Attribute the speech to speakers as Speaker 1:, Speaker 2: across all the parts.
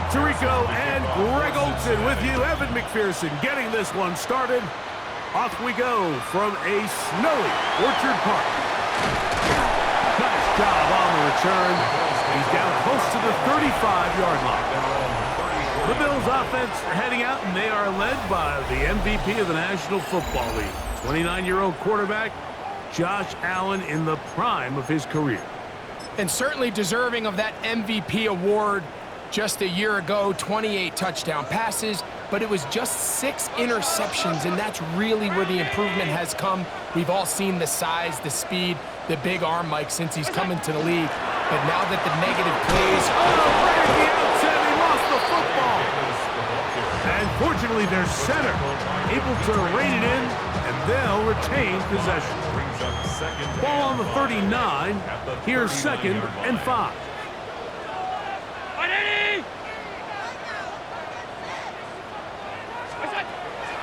Speaker 1: Tirico and Greg Olson with you. Evan McPherson getting this one started. Off we go from a snowy Orchard Park. Nice job on the return. He's down close to the 35-yard line. The Bills offense heading out, and they are led by the MVP of the National Football League, 29-year-old quarterback Josh Allen, in the prime of his career.
Speaker 2: And certainly deserving of that MVP award. Just a year ago, 28 touchdown passes, but it was just 6 interceptions, and that's really where the improvement has come. We've all seen the size, the speed, the big arm, Mike, since he's come into the league. But now that the negative plays...
Speaker 1: right at the outset, he lost the football. And fortunately, their center able to rein it in, and they'll retain possession. Ball on the 39. Here's 2nd and 5.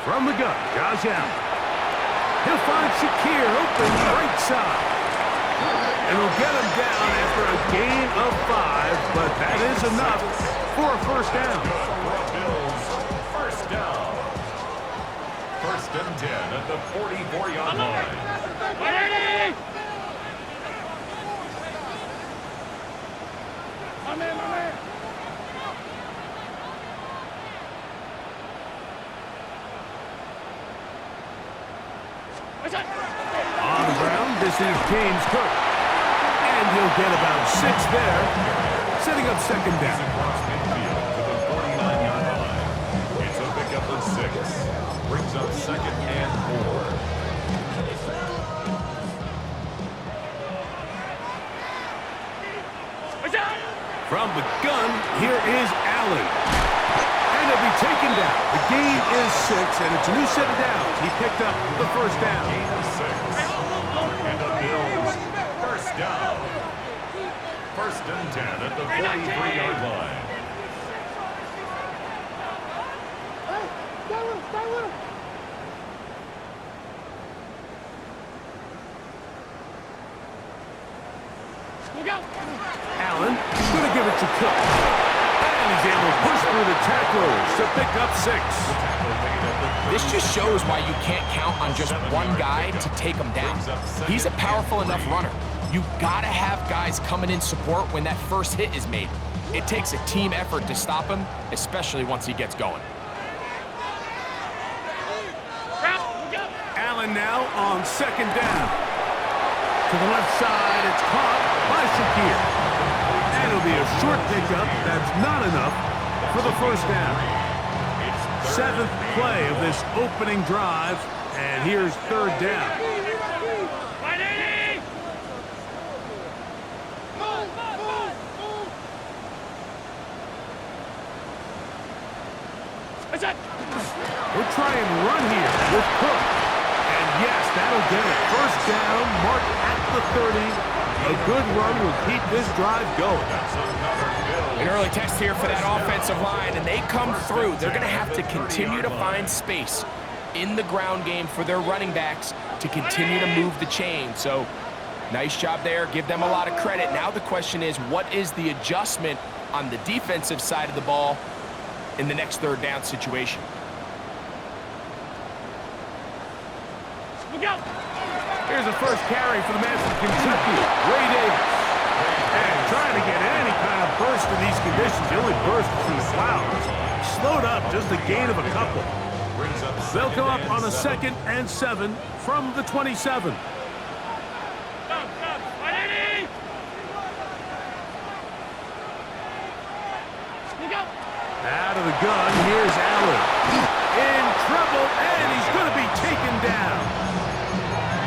Speaker 1: From the gun, Josh Allen. He'll find Shakir open right side. And he'll get him down after a gain of 5, but that is enough for a first down.
Speaker 3: First down. 1st and 10 at the 44-yard line.
Speaker 4: My man.
Speaker 1: On the ground, this is James Cook. And he'll get about 6 there, setting up 2nd down.
Speaker 3: Across midfield to the 49-yard line. It's a pickup of 6. Brings up 2nd and 4.
Speaker 1: From the gun, here is Allen. And he'll be taken down. The gain is 6, and it's a new set of downs. He picked up the first down.
Speaker 3: Gain of 6. And the Bills, first down. 1st and 10 at the 43-yard line.
Speaker 1: Allen going to give it to Cook. And he's able to push through the tacklers to pick up 6.
Speaker 2: This just shows why you can't count on just one guy to take him down. He's a powerful enough runner. You gotta have guys coming in support when that first hit is made. It takes a team effort to stop him, especially once he gets going.
Speaker 1: Allen now on 2nd down. To the left side, it's caught by Shakir. And it'll be a short pickup. That's not enough for the first down. 7th play of this opening drive, and here's 3rd down. We'll try and run here with Cook. And yes, that'll get it. First down, marked at the 30. A good run will keep this drive going.
Speaker 2: An early test here for that offensive line, and they come through. They're going to have to continue to find space in the ground game for their running backs to continue to move the chain. So, nice job there. Give them a lot of credit. Now the question is, what is the adjustment on the defensive side of the ball in the next 3rd down situation?
Speaker 1: Here's the first carry for the man from Kentucky, Ray Davis. And trying to get any kind of burst in these conditions. The only burst is through the clouds. Slowed up, just a gain of a couple. They'll come up on a 2nd and 7 from the 27. Out of the gun, here's Allen. In trouble, and he's going to be taken down.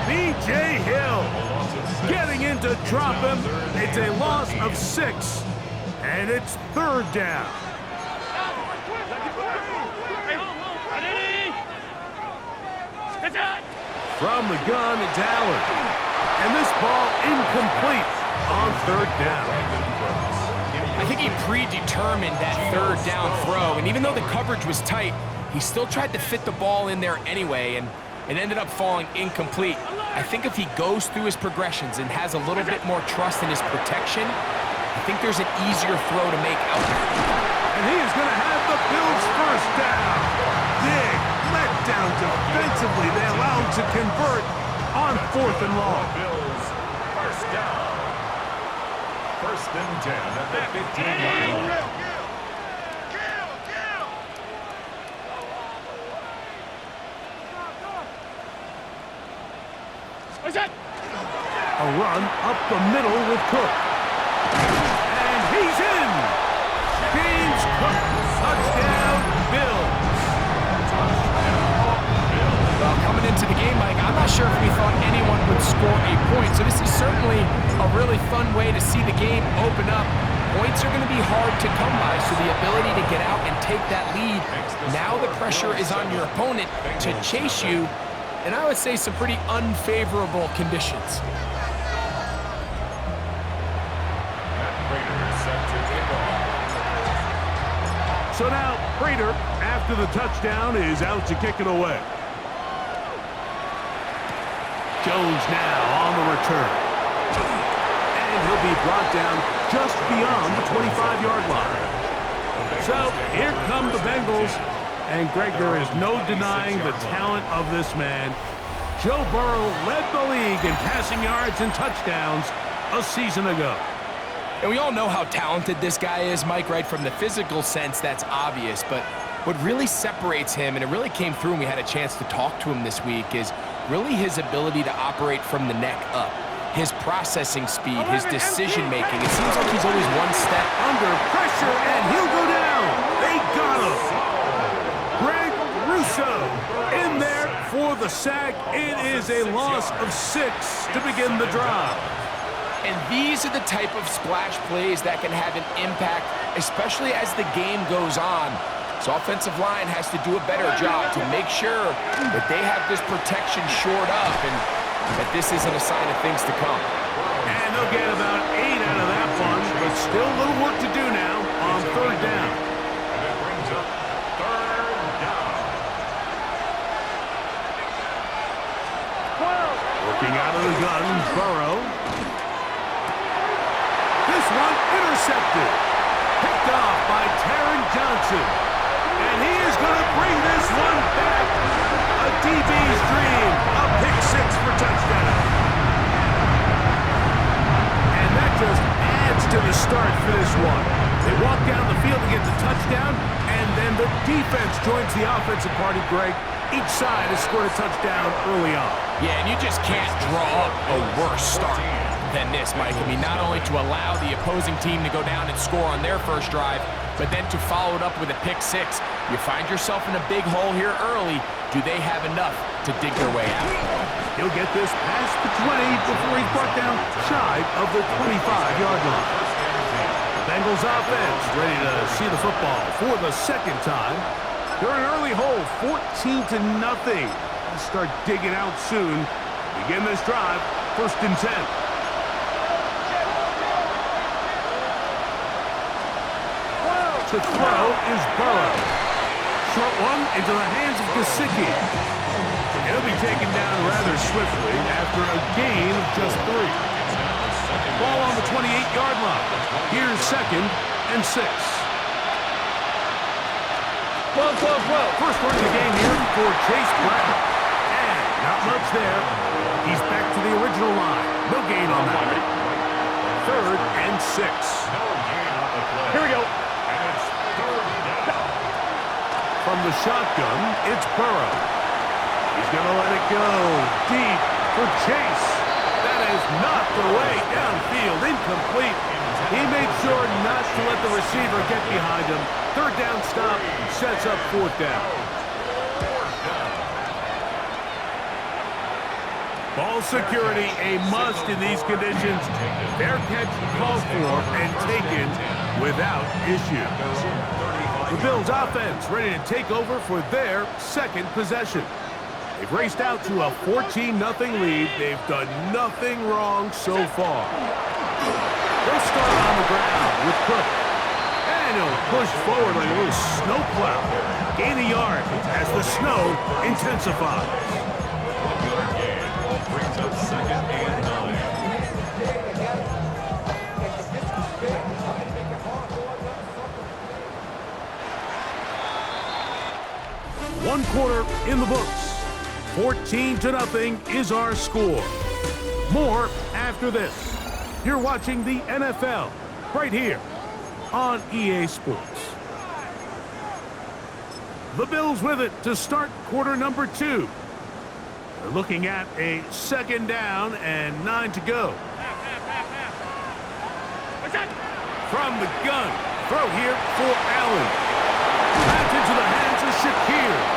Speaker 1: B.J. Hill getting in to drop him. It's a loss of 6, and it's 3rd down. From the gun, it's Allen. And this ball incomplete on 3rd down.
Speaker 2: I think he predetermined that 3rd down throw, and even though the coverage was tight, he still tried to fit the ball in there anyway, and it ended up falling incomplete. I think if he goes through his progressions and has a little bit more trust in his protection, I think there's an easier throw to make out there.
Speaker 1: And he is on 4th and long.
Speaker 3: Bills, first down. First and 10 at the 15-yard line.
Speaker 1: A run up the middle with Cook. And he's in! James Cook, touchdown, Bills.
Speaker 2: Well, coming into the game, Mike, I'm not sure if we thought anyone would score a point. So this is certainly a really fun way to see the game open up. Points are going to be hard to come by, so the ability to get out and take that lead, now the pressure is on your opponent to chase you, and I would say some pretty unfavorable conditions.
Speaker 1: So now, Prater, after the touchdown, is out to kick it away. Jones now on the return. And he'll be brought down just beyond the 25-yard line. So, here come the Bengals. And, Greg, there is no denying the talent of this man. Joe Burrow led the league in passing yards and touchdowns a season ago.
Speaker 2: And we all know how talented this guy is, Mike, right? From the physical sense, that's obvious. But what really separates him, and it really came through when we had a chance to talk to him this week, is really his ability to operate from the neck up. His processing speed, his decision-making. It seems like he's always one step
Speaker 1: under pressure, and he'll go down. They got him. Greg Russo in there for the sack. It is a loss of 6 to begin the drive.
Speaker 2: And these are the type of splash plays that can have an impact, especially as the game goes on. So offensive line has to do a better job to make sure that they have this protection shored up and that this isn't a sign of things to come.
Speaker 1: And they'll get about 8 out of that bunch, but still a little work to do now on 3rd down.
Speaker 3: And it brings up 3rd down.
Speaker 1: Working out of the gun, Burrow. This one intercepted. Picked off by Taron Johnson. And he is going to bring this one back. A DB's dream. A pick 6 for touchdown. And that just adds to the start for this one. They walk down the field to get the touchdown, and then the defense joins the offensive party, Greg. Each side has scored a touchdown early on.
Speaker 2: Yeah, and you just can't draw up a worse start than this, Mike. I mean, not only to allow the opposing team to go down and score on their first drive, but then to follow it up with a pick 6. You find yourself in a big hole here early. Do they have enough to dig their way out?
Speaker 1: He'll get this past the 20 before he's brought down shy of the 25-yard line. The Bengals offense ready to see the football for the second time. They're in an early hole, 14-0. They'll start digging out soon. Begin this drive, 1st and 10. To throw is Burrow. Short one into the hands of Gesicki. He'll be taken down rather swiftly after a gain of just 3. Ball on the 28-yard line. Here's 2nd and 6. First run of the game here for Chase Brown. And not much there. He's back to the original line. No gain on that. 3rd and 6. Here we go. From the shotgun, it's Burrow. He's going to let it go deep for Chase. That is knocked away downfield, incomplete. He made sure not to let the receiver get behind him. 3rd down stop sets up 4th down. Ball security a must in these conditions. Fair catch called for and taken without issue. The Bills offense ready to take over for their 2nd possession. They've raced out to a 14-0 lead. They've done nothing wrong so far. They'll start on the ground with Cook. And he'll push forward like a little snowplow. Gain a yard as the snow intensifies.
Speaker 3: Brings up 2nd and 9.
Speaker 1: One quarter in the books. 14-0 is our score. More after this. You're watching the NFL right here on EA Sports. The Bills with it to start quarter number 2. They're looking at a 2nd down and 9 to go. From the gun, throw here for Allen. Back into the hands of Shakir.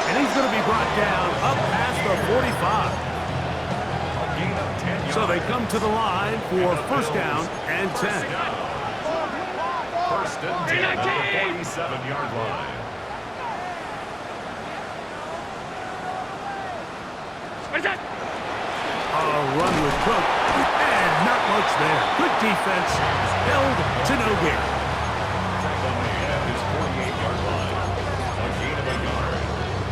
Speaker 1: And he's going to be brought down up past the 45. So they come to the line for 1st down and 10.
Speaker 3: 1st and 10 at the 47-yard line.
Speaker 1: A run with Cook, and not much there. Good defense, held to no gain.
Speaker 3: Tackle made at his 48-yard line. A gain of a yard.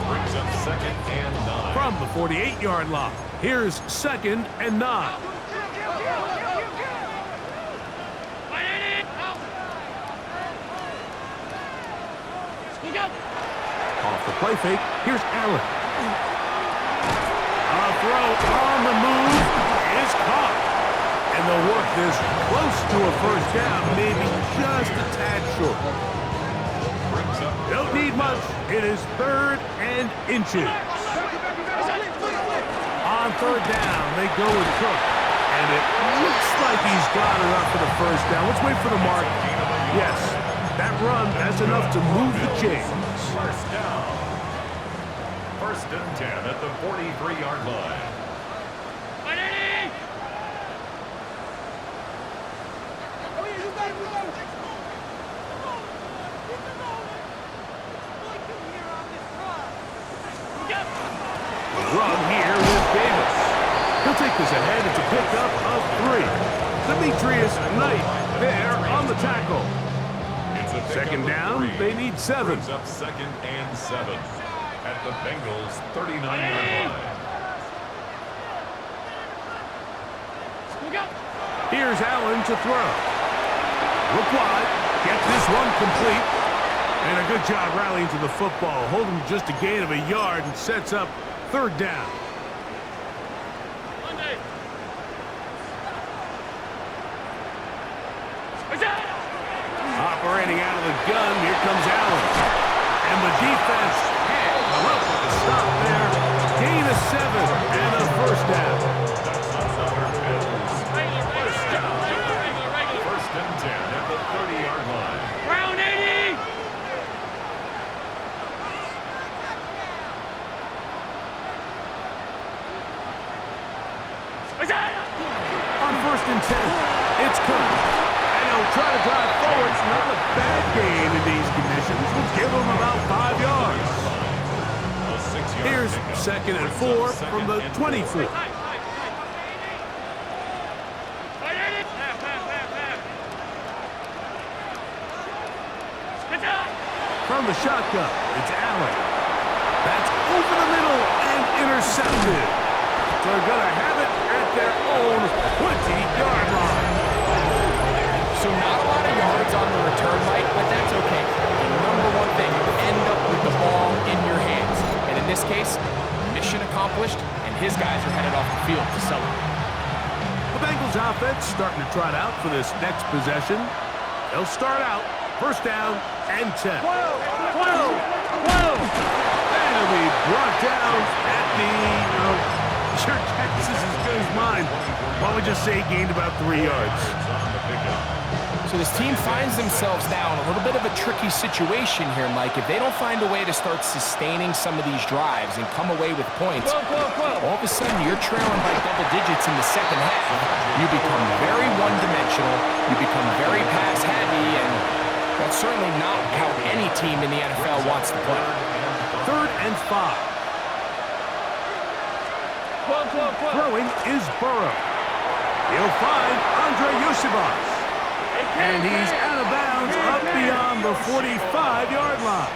Speaker 3: Brings up 2nd and 9.
Speaker 1: From the 48-yard line, here's 2nd and 9. Off the play fake, here's Allen. A throw on the move is caught. And they'll work this close to a 1st down, maybe just a tad short. Don't need much. It is 3rd and inches. On 3rd down, they go with Cook. And it looks like he's got enough for the 1st down. Let's wait for the mark. Yes, that run, that's enough to move the chains.
Speaker 3: 1st down. 1st and 10 at the 43-yard line.
Speaker 1: Run here with Davis. He'll take this ahead. It's a pickup of 3. Demetrius Knight there on the tackle. 2nd down, they need 7.
Speaker 3: Brings up 2nd and 7 at the Bengals' 39-yard line.
Speaker 1: Here's Allen to throw. Look wide. Get this one complete. And a good job rallying to the football. Holding just a gain of a yard and sets up 3rd down. Operating out of the gun, here comes Allen. And the defense had come up with a stop there. Gain of 7 and a 1st down.
Speaker 3: First down. 1st and 10 at the 30-yard line.
Speaker 4: Round 80!
Speaker 1: On 1st and 10, it's Cook. And he'll try to drive forward. It's not a bad gain in these conditions. We'll give him about 5 yards. Here's 2nd and 4 from the 24. From the shotgun, it's Allen. That's over the middle and intercepted. So they're going to have it at their own 20-yard line.
Speaker 2: So not a lot of yards on the return, Mike, but that's okay. The number one thing, end up with the ball in your hands. And in this case, mission accomplished, and his guys are headed off the field to celebrate.
Speaker 1: The Bengals offense starting to trot out for this next possession. They'll start out 1st down and 10. And it'll be brought down at the... Your guess is as good as mine. Why don't we just say gained about 3 yards?
Speaker 2: So this team finds themselves now in a little bit of a tricky situation here, Mike. If they don't find a way to start sustaining some of these drives and come away with points, all of a sudden you're trailing by double digits in the 2nd half. You become very one-dimensional. You become very pass-heavy, and that's certainly not how any team in the NFL wants to play.
Speaker 1: 3rd and 5. Throwing is Burrow. He'll find Andre Yosibas. And he's out of bounds up beyond the 45-yard line.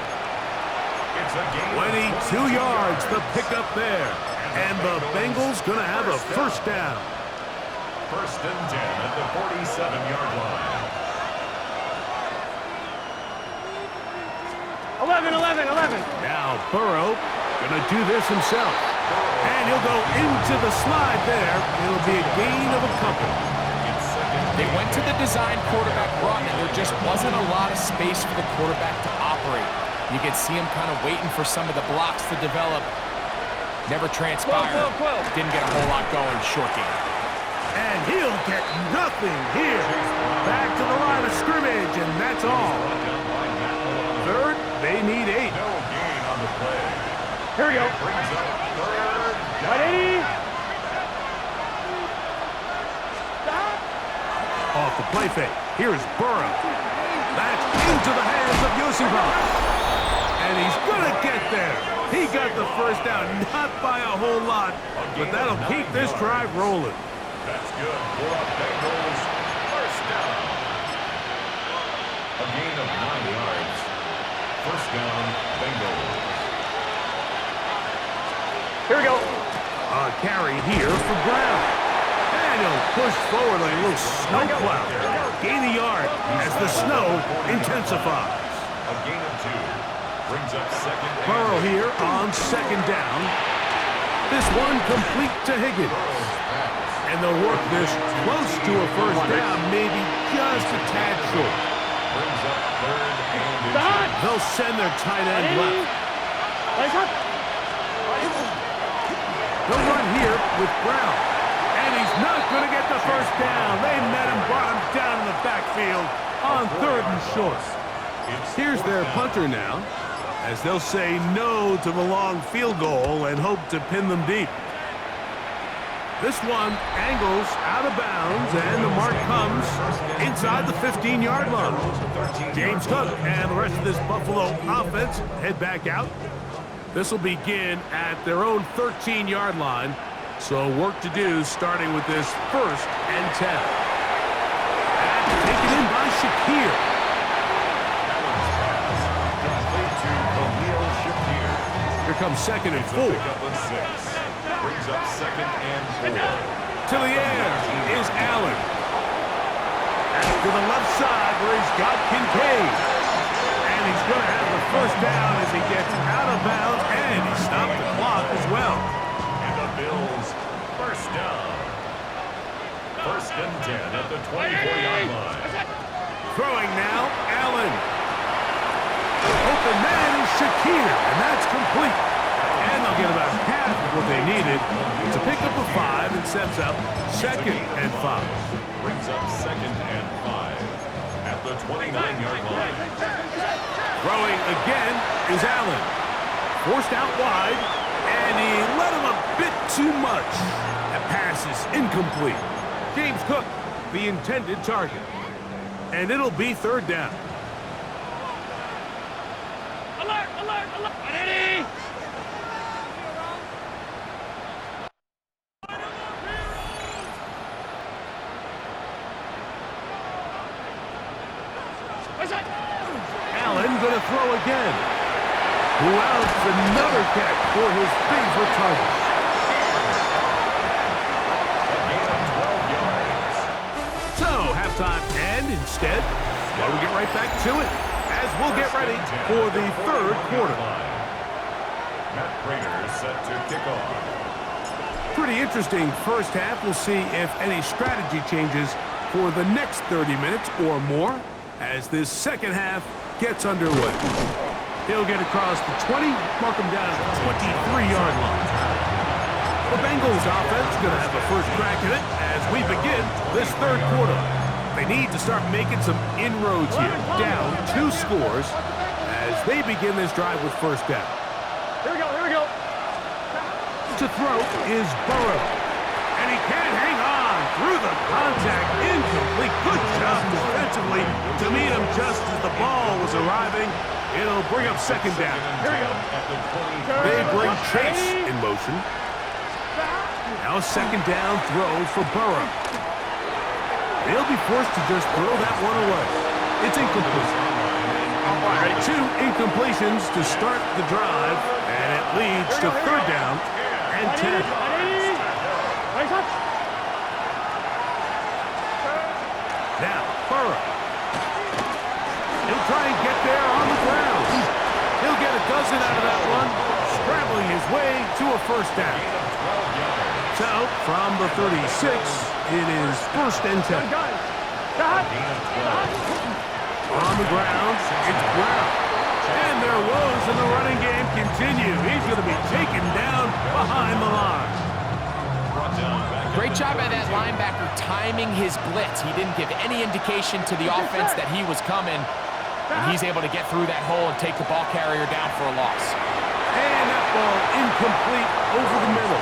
Speaker 1: 22 yards, the pickup there. And the Bengals going to have a 1st down.
Speaker 3: 1st and 10 at the 47-yard line.
Speaker 4: 11.
Speaker 1: Now Burrow going to do this himself. And he'll go into the slide there. It'll be a gain of a couple.
Speaker 2: They went to the design quarterback run, and there just wasn't a lot of space for the quarterback to operate. You could see him kind of waiting for some of the blocks to develop. Never transpired. Didn't get a whole lot going. Short game.
Speaker 1: And he'll get nothing here. Back to the line of scrimmage, and that's all. Third, they need 8.
Speaker 3: No gain on the play.
Speaker 4: Here we go.
Speaker 3: Brings up third down.
Speaker 4: 180.
Speaker 1: Off the play fake. Here's Burrow. That's into the hands of Yosifov. And he's going to get there. He got the first down, not by a whole lot, but that'll keep this drive rolling.
Speaker 3: That's good for a Bengals first down. A gain of 9 yards. First down, Bengals.
Speaker 4: Here we go.
Speaker 1: A carry here for Brown. And he'll push forward like a little snow cloud. Gain a yard as the snow intensifies.
Speaker 3: A gain of 2. Brings up second.
Speaker 1: Burrow here on second down. This one complete to Higgins. And they'll work this close to a first down, maybe just a tad short.
Speaker 3: Brings up third and
Speaker 1: They'll send their tight end left. They'll run here with Brown. And he's not going to get the first down. They met him, brought him down in the backfield on third and short. Here's their punter now, as they'll say no to the long field goal and hope to pin them deep. This one angles out of bounds, and the mark comes inside the 15-yard line. James Cook and the rest of this Buffalo offense head back out. This will begin at their own 13-yard line, so work to do starting with this 1st and 10. And taken in by Shakir. Here comes 2nd and 4.
Speaker 3: Brings up 2nd and 4.
Speaker 1: To the air is Allen. To the left side where he's got Kincaid. And he's going to have the first down as he gets out of bounds, and he stopped the clock as well.
Speaker 3: And the Bills first down. 1st and 10 at the 24-yard line.
Speaker 1: Throwing now, Allen. Open man is Shakir, and that's complete. And they'll get about half of what they needed. It's a pickup of 5 and sets up 2nd and 5.
Speaker 3: Brings up 2nd and 5 at the 29-yard line.
Speaker 1: Throwing again is Allen. Forced out wide, and he let him a bit too much. That pass is incomplete. James Cook, the intended target. And it'll be 3rd down.
Speaker 4: Alert, alert, alert. 180.
Speaker 1: Allen going to throw again. Who outs another catch for his favorite target. So, halftime, and instead, well, we get right back to it as we'll get ready for the 3rd quarter.
Speaker 3: Matt Prater set to kick off.
Speaker 1: Pretty interesting first half. We'll see if any strategy changes for the next 30 minutes or more as this second half gets underway. He'll get across the 20, mark him down at the 23-yard line. The Bengals offense is going to have a first crack at it as we begin this 3rd quarter. They need to start making some inroads here, down 2 scores as they begin this drive with first down.
Speaker 4: Here we go, here we go.
Speaker 1: To throw is Burrow. And he can't hang on through the contact. Incomplete. Good job defensively to meet him just as the ball was arriving. It'll bring up 2nd down.
Speaker 4: Here we go.
Speaker 1: They bring Chase in motion. Now 2nd down throw for Burrow. They'll be forced to just throw that one away. It's incomplete. 2 incompletions to start the drive, and it leads to 3rd down and 10. Now, Burrow. He'll try and get there on the ground. He'll get a dozen out of that one, scrambling his way to a first down. So, from the 36, it is 1st and 10. On the ground, it's Brown. And their woes in the running game continue. He's going to be taken down behind the line.
Speaker 2: Great job by that linebacker timing his blitz. He didn't give any indication to the offense that he was coming. And he's able to get through that hole and take the ball carrier down for a loss.
Speaker 1: And that ball incomplete over the middle.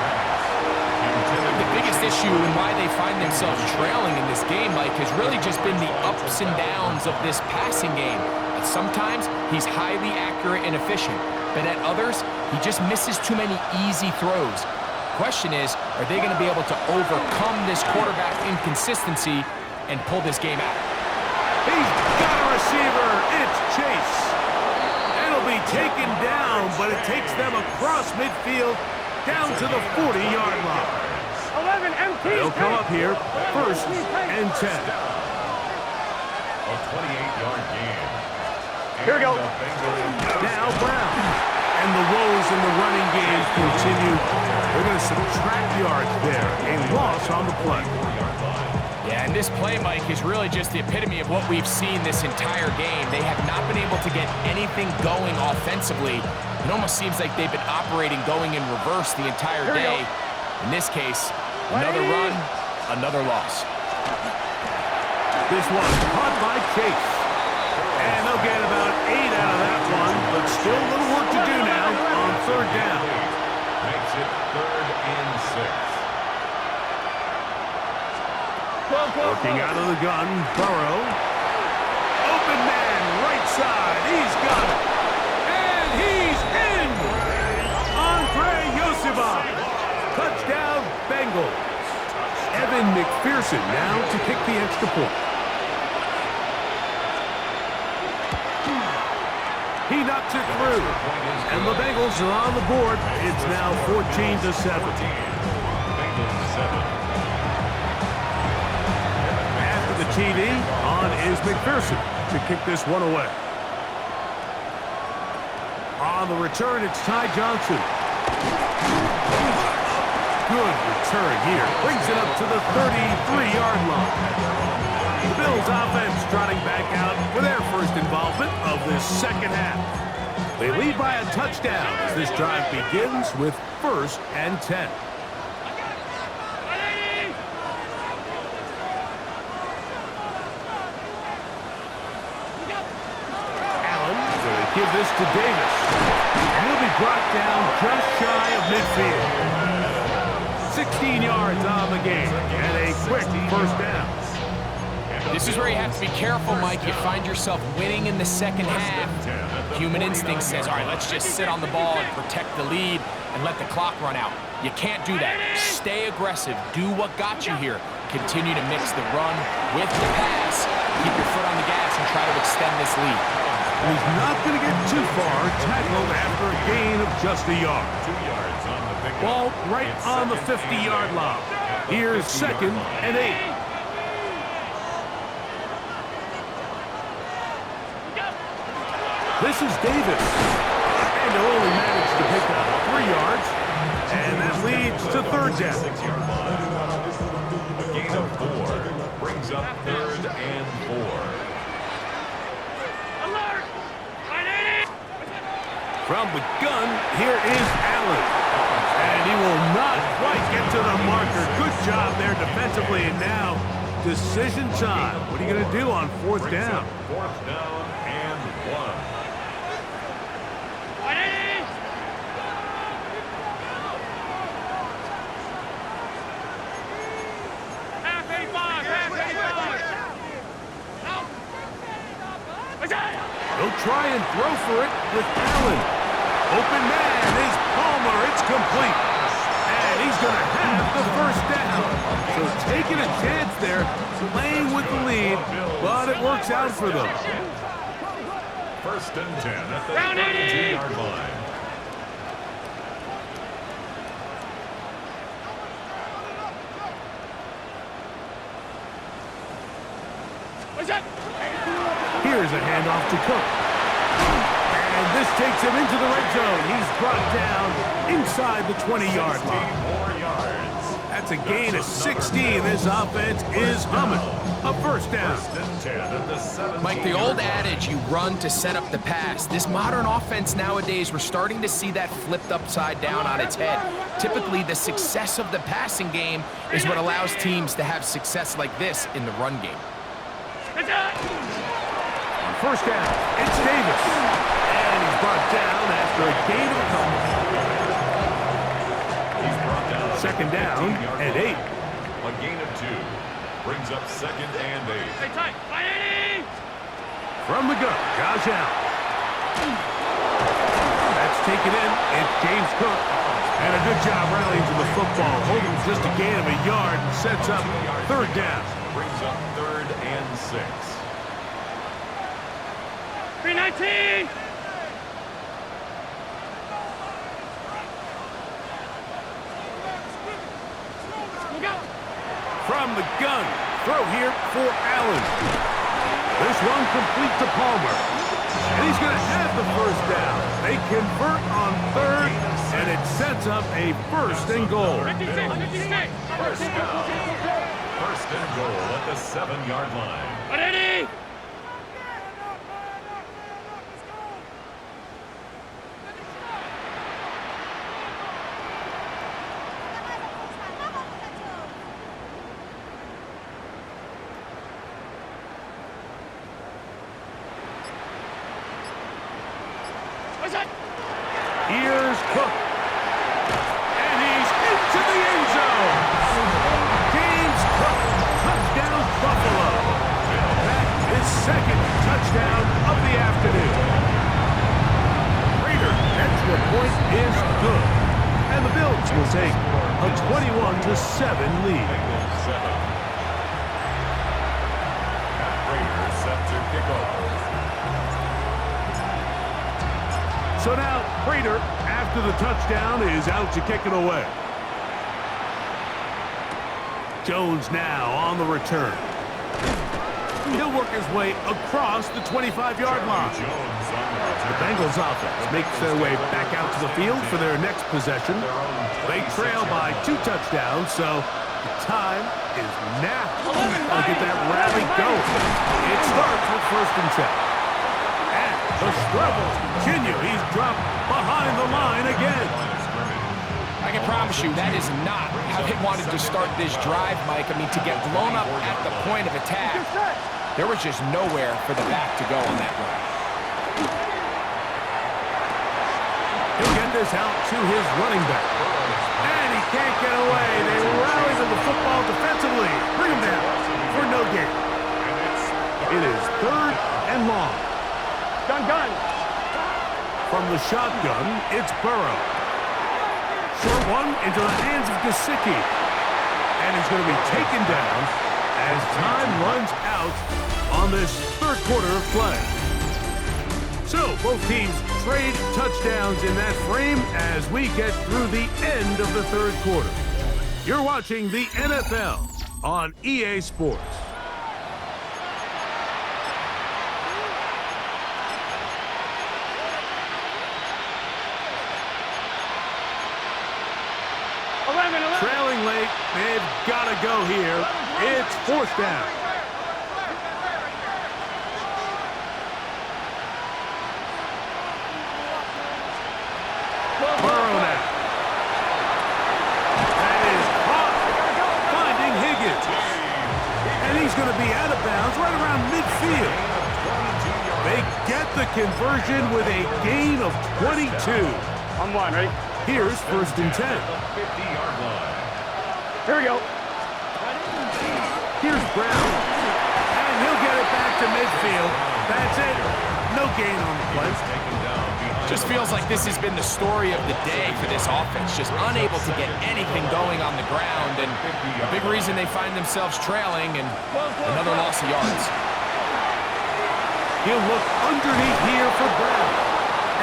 Speaker 2: The biggest issue and why they find themselves trailing in this game, Mike, has really just been the ups and downs of this passing game. And sometimes he's highly accurate and efficient, but at others, he just misses too many easy throws. Question is, are they going to be able to overcome this quarterback inconsistency and pull this game out?
Speaker 1: He's got a receiver. It's Chase. It'll be taken down, but it takes them across midfield down to the 40-yard line.
Speaker 4: 11 MT.
Speaker 1: They'll come up here, 1st and 10.
Speaker 3: A 28-yard gain.
Speaker 4: Here we go.
Speaker 1: Now Brown. And the woes in the running game continue. They're going to subtract yards there. A loss on the play.
Speaker 2: Yeah, and this play, Mike, is really just the epitome of what we've seen this entire game. They have not been able to get anything going offensively. It almost seems like they've been operating going in reverse the entire day. In this case, another run, another loss.
Speaker 1: This one caught by Chase. And they'll get about 8 out of that one, but still a little work to do now on 3rd down.
Speaker 3: Makes it 3rd and 6.
Speaker 1: Working out of the gun, Burrow. Open man, right side. He's got it. And he's in. Andre Yosibov. Touchdown, Bengals. Evan McPherson now to kick the extra point. He knocks it through. And the Bengals are on the board. It's now 14-7. After the TD, on is McPherson to kick this one away. On the return, it's Ty Johnson. Good return here. Brings it up to the 33-yard line. The Bills offense trotting back out for their first involvement of this second half. They lead by a touchdown as this drive begins with 1st and 10. Allen going to give this to Davis. And he'll be brought down just shy of midfield. 16 yards on the game and a quick 1st down.
Speaker 2: This is where you have to be careful, Mike. You find yourself winning in the second half. Human instinct says, all right, let's just sit on the ball and protect the lead and let the clock run out. You can't do that. Stay aggressive. Do what got you here. Continue to mix the run with the pass. Keep your foot on the gas and try to extend this lead.
Speaker 1: And he's not going to get too far, tackled after a gain of just a yard.
Speaker 3: 2 yards on the pickup.
Speaker 1: Ball right on the 50-yard line. Here's 2nd and 8. This is Davis. And he'll only manage to pick up 3 yards. And that leads to 3rd down.
Speaker 3: A gain of 4 brings up 3rd and 4.
Speaker 4: Alert!
Speaker 1: From the gun, here is Allen. And he will not quite get to the marker. Good job there defensively. And now, decision time. What are you going to do on 4th down?
Speaker 3: 4th down and 1.
Speaker 1: He'll try and throw for it with Allen. Open man is Palmer. It's complete. And he's going to have the 1st down. So taking a chance there, playing with the lead, but it works out for them.
Speaker 3: 1st and 10 at the 32-yard line.
Speaker 1: Here's a handoff to Cook. And this takes him into the red zone. He's brought down inside the 20-yard line.
Speaker 3: 4 yards.
Speaker 1: That's a gain of 16. This offense is humming. A first down.
Speaker 3: First and 10 at the 17.
Speaker 2: Mike, the old adage, you run to set up the pass. This modern offense nowadays, we're starting to see that flipped upside down on its head. Typically, the success of the passing game is what allows teams to have success like this in the run game.
Speaker 1: On first down, it's Davis. And he's brought down after a gain of a couple.
Speaker 3: He's brought down.
Speaker 1: Second down and 8.
Speaker 3: A gain of 2. Brings up second and 8.
Speaker 1: From the gun, Josh Allen. That's taken in. It's James Cook. And a good job rallying to the football. Holding just a gain of a yard and sets up third down.
Speaker 3: Brings up third and 6.
Speaker 4: 319.
Speaker 1: From the gun, throw here for Allen. This one complete to Palmer. And he's going to have the first down. They convert on third, and it sets up a first and goal.
Speaker 3: First down. First and goal at the 7-yard line.
Speaker 1: Here's Cook. And he's into the end zone. James Cook, touchdown Buffalo. That is second touchdown of the afternoon. Raider extra point is good. And the Bills will take a 21-7 lead.
Speaker 3: Bengals 7. Raiders set to kick off.
Speaker 1: So now, Prater, after the touchdown, is out to kick it away. Jones now on the return. He'll work his way across the 25-yard line. The Bengals offense makes their way back out to the field for their next possession. They trail by 2 touchdowns, so the time is now. I'll get that rally going. It starts with first and 10. The struggles continue. He's dropped behind the line again.
Speaker 2: I can promise you that is not how they wanted to start this drive, Mike. I mean, to get blown up at the point of attack, there was just nowhere for the back to go on that run.
Speaker 1: He'll get this out to his running back. And he can't get away. They rally to the football defensively. Bring him down for no gain. It is third and long.
Speaker 4: Gun.
Speaker 1: From the shotgun, it's Burrow. Short one into the hands of Gesicki. And he's going to be taken down as time runs out on this third quarter of play. So, both teams trade touchdowns in that frame as we get through the end of the third quarter. You're watching the NFL on EA Sports. Trailing late, they've got to go here. It's fourth down. Burrow now. That is caught. Finding Higgins. And he's going to be out of bounds right around midfield. They get the conversion with a gain of 22.
Speaker 4: On 1, ready?
Speaker 1: Here's first and 10.
Speaker 3: 50-yard line.
Speaker 4: Here we go.
Speaker 1: Here's Brown. And he'll get it back to midfield. That's it. No gain on the play.
Speaker 2: Just feels like this has been the story of the day for this offense. Just unable to get anything going on the ground. And a big reason they find themselves trailing and another loss of yards.
Speaker 1: He'll look underneath here for Brown.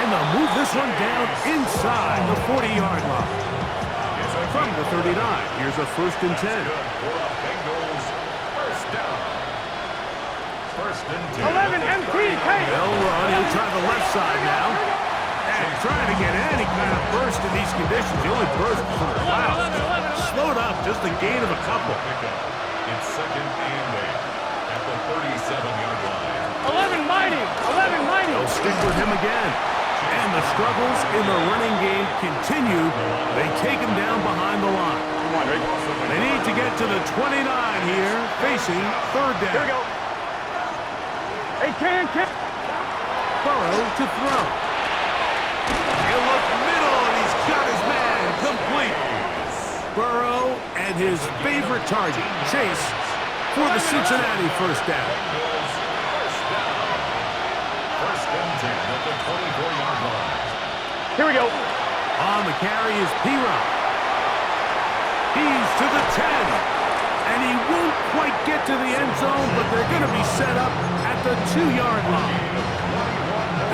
Speaker 1: And they'll move this one down inside the 40-yard line. From the 39, here's a first and 10.
Speaker 3: Bengals first down. First and 10.
Speaker 4: 11 MT.
Speaker 1: They'll run. He'll try the left side now. burst in these conditions. The only burst is from the clouds. Slowed up, just a gain of a couple.
Speaker 3: It's second and 8 at the 37-yard line.
Speaker 4: 11 mighty. 11 mighty.
Speaker 1: They'll stick with him again. And the struggles in the running game continue. They take him down behind the line.
Speaker 4: Come on, Rick.
Speaker 1: They need to get to the 29 here, facing third down.
Speaker 4: Here we go. Hey, Cam.
Speaker 1: Burrow to throw. He'll look middle, and he's got his man complete. Burrow and his favorite target, Chase, for the Cincinnati first down.
Speaker 3: First and 10 at the 24-yard line.
Speaker 4: Here we go.
Speaker 1: On the carry is P-Rock. He's to the 10. And he won't quite get to the end zone, but they're going to be set up at the 2-yard line.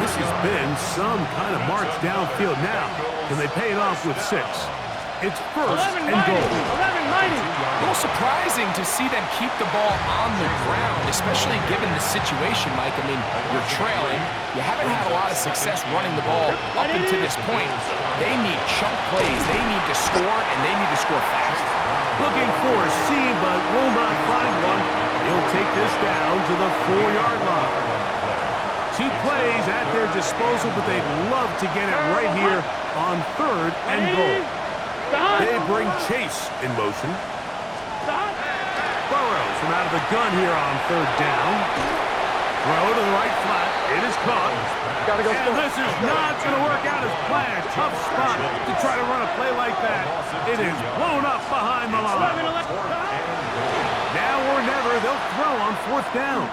Speaker 1: This has been some kind of march downfield now. Can they pay it off with 6? It's first and goal.
Speaker 4: 11 mighty.
Speaker 2: A little surprising to see them keep the ball on the ground, especially given the situation, Mike. I mean, you're trailing. You haven't had a lot of success running the ball up until this point. They need chunk plays. They need to score, and they need to score fast.
Speaker 1: Looking for a seam, but will not find one. He'll take this down to the 4-yard line. 2 plays at their disposal, but they'd love to get it right here on third and goal. They bring Chase in motion. Burrows from out of the gun here on third down. Throw to the right flat. It is caught. And this is not going to work out as planned. Tough spot to try to run a play like that. It is blown up behind the line. Now or never, they'll throw on fourth down.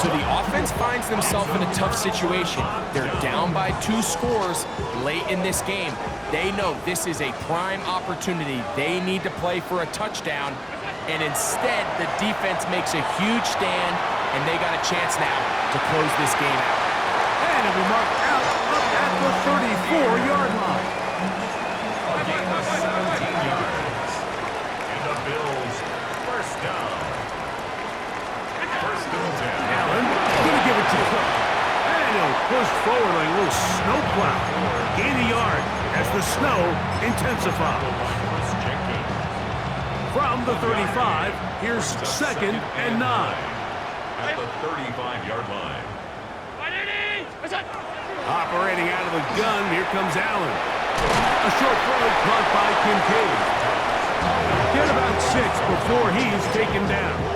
Speaker 2: So the offense finds themselves in a tough situation. They're down by 2 scores late in this game. They know this is a prime opportunity. They need to play for a touchdown, and instead the defense makes a huge stand, and they got a chance now to close this game out.
Speaker 1: And it'll be marked out up at the 34-yard line.
Speaker 3: A gain of 17 yards. And the Bills first down. First and 10.
Speaker 1: Allen going to give it to Cook. And he'll push forward like a little snowplow. Gain a yard as the snow intensifies. From the 35, here's second and 9.
Speaker 3: At the 35-yard line.
Speaker 1: Operating out of the gun, here comes Allen. A short throw caught by Kincaid. Get about 6 before he's taken down.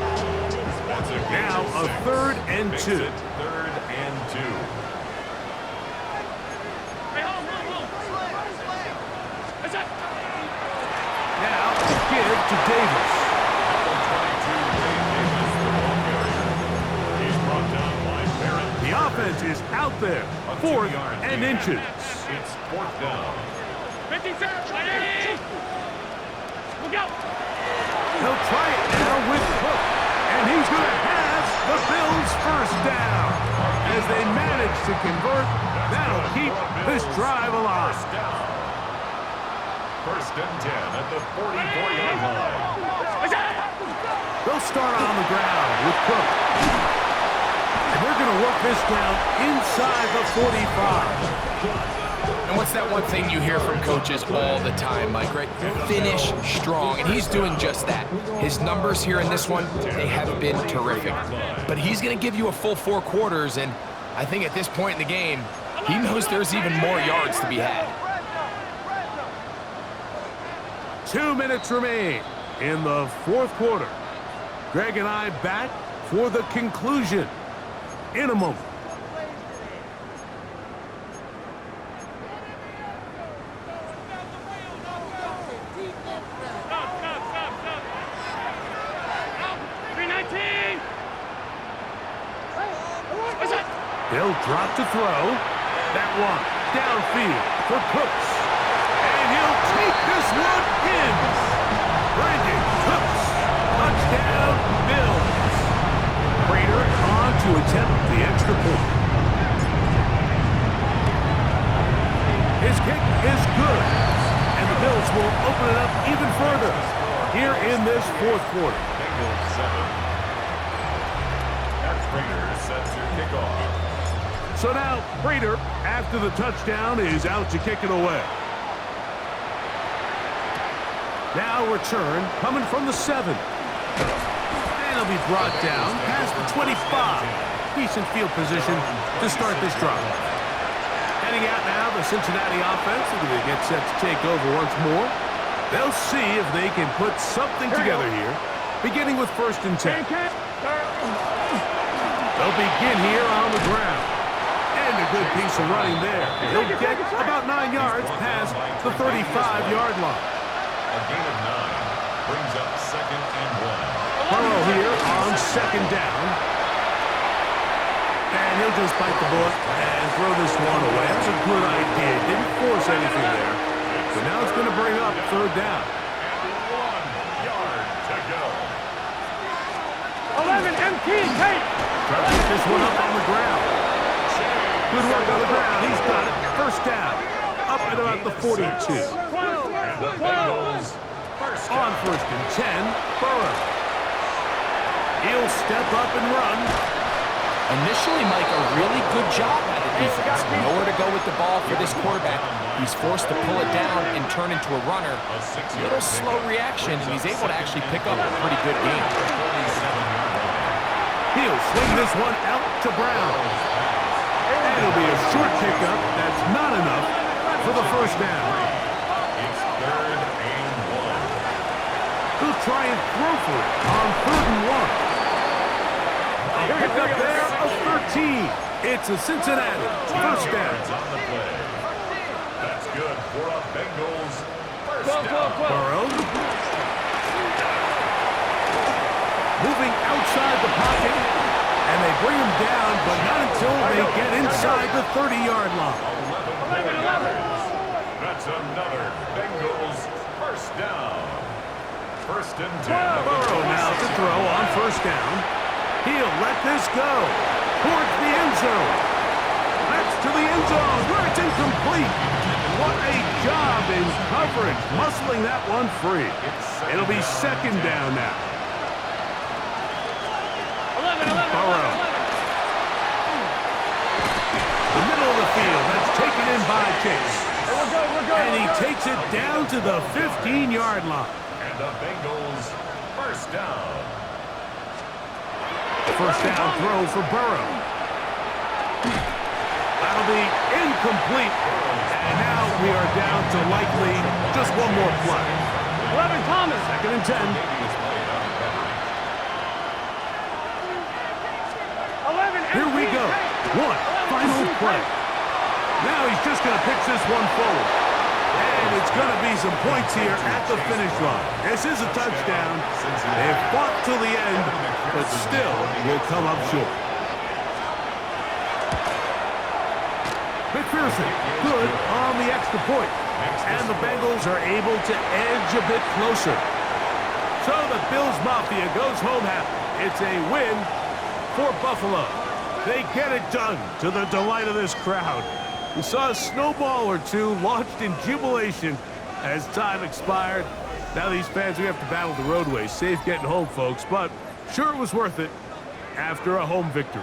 Speaker 1: Now a third and 2.
Speaker 3: Third and 2.
Speaker 1: Now give to Davis. The offense is out there. 4th and inches.
Speaker 3: It's fourth down.
Speaker 4: 56. Look out.
Speaker 1: He'll try it now with Cook. And he's going to have the Bills first down. As they manage to convert, that'll keep this drive alive.
Speaker 3: First and 10 at the 44-yard line.
Speaker 1: They'll start on the ground with Cook. And they're going to work this down inside the 45.
Speaker 2: And what's that one thing you hear from coaches all the time, Mike, right? Finish strong, and he's doing just that. His numbers here in this one, they have been terrific. But he's going to give you a full 4 quarters, and I think at this point in the game, he knows there's even more yards to be had.
Speaker 1: 2 minutes remain in the 4th quarter. Greg and I back for the conclusion in a moment. They'll drop to throw. That one downfield for Cooks. And he'll take this one in. Brandon Cooks. Touchdown, Bills. Prater on to attempt the extra point. His kick is good. And the Bills will open it up even further here in this 4th quarter.
Speaker 3: Bengals 7. Raiders set to kick off.
Speaker 1: So now, Prater, after the touchdown, is out to kick it away. Now return, coming from the 7. And it'll be brought down past the 25. Decent field position to start this drive. Heading out now, the Cincinnati offense are going to get set to take over once more. They'll see if they can put something together here, beginning with 1st and 10. They'll begin here on the ground. And a good piece of running there. He'll get about 9 yards past the 35-yard line.
Speaker 3: A gain of 9 brings up 2nd and 1.
Speaker 1: Burrow here on 2nd down. And he'll just bite the bullet and throw this one away. That's a good idea. Didn't force anything there. So now it's going to bring up 3rd down.
Speaker 3: 1 yard to go.
Speaker 4: 11, MT, take.
Speaker 1: Try to pick this one up on the ground. Good work on the ground. He's got it. 1st down. Up at about the 42.
Speaker 3: And the Bengals
Speaker 1: On 1st and 10, Burrow. He'll step up and run.
Speaker 2: Initially, Mike, a really good job by the defense. Nowhere to go with the ball for this quarterback. He's forced to pull it down and turn into a runner. A little slow reaction, and he's able to actually pick up a pretty good game.
Speaker 1: He'll swing this one out to Brown. And it'll be a short pickup. That's not enough for the 1st down.
Speaker 3: It's 3rd and 1.
Speaker 1: He'll try and throw for it on 3rd and 1. A pickup there of 13. It's a Cincinnati 1st down.
Speaker 3: On the play. That's good for a Bengals 1st down.
Speaker 1: Burrow. Moving outside the pocket. And they bring him down, but not until they get inside the 30-yard line.
Speaker 3: 11 yards. That's another Bengals 1st down. 1st and 10.
Speaker 1: Burrow now to throw on 1st down. He'll let this go towards the end zone. That's to the end zone where it's incomplete. What a job in coverage, muscling that one free. It'll be 2nd down now. Burrow. The middle of the field, that's taken in by Chase. And he takes it down to the 15-yard line.
Speaker 3: And the Bengals 1st down.
Speaker 1: 1st down throw for Burrow. That'll be incomplete. And now we are down to likely just one more play.
Speaker 4: 11, Thomas.
Speaker 1: 2nd and 10.
Speaker 4: 11,
Speaker 1: Here we go. One final play. Now he's just going to pitch this one forward. And it's going to be some points here at the finish line. This is a touchdown. They've fought till the end, but still will come up short. McPherson, good on the extra point. And the Bengals are able to edge a bit closer. So the Bills Mafia goes home happy. It's a win for Buffalo. They get it done to the delight of this crowd. We saw a snowball or two launched in jubilation as time expired. Now these fans, we have to battle the roadways. Safe getting home, folks, but sure it was worth it after a home victory.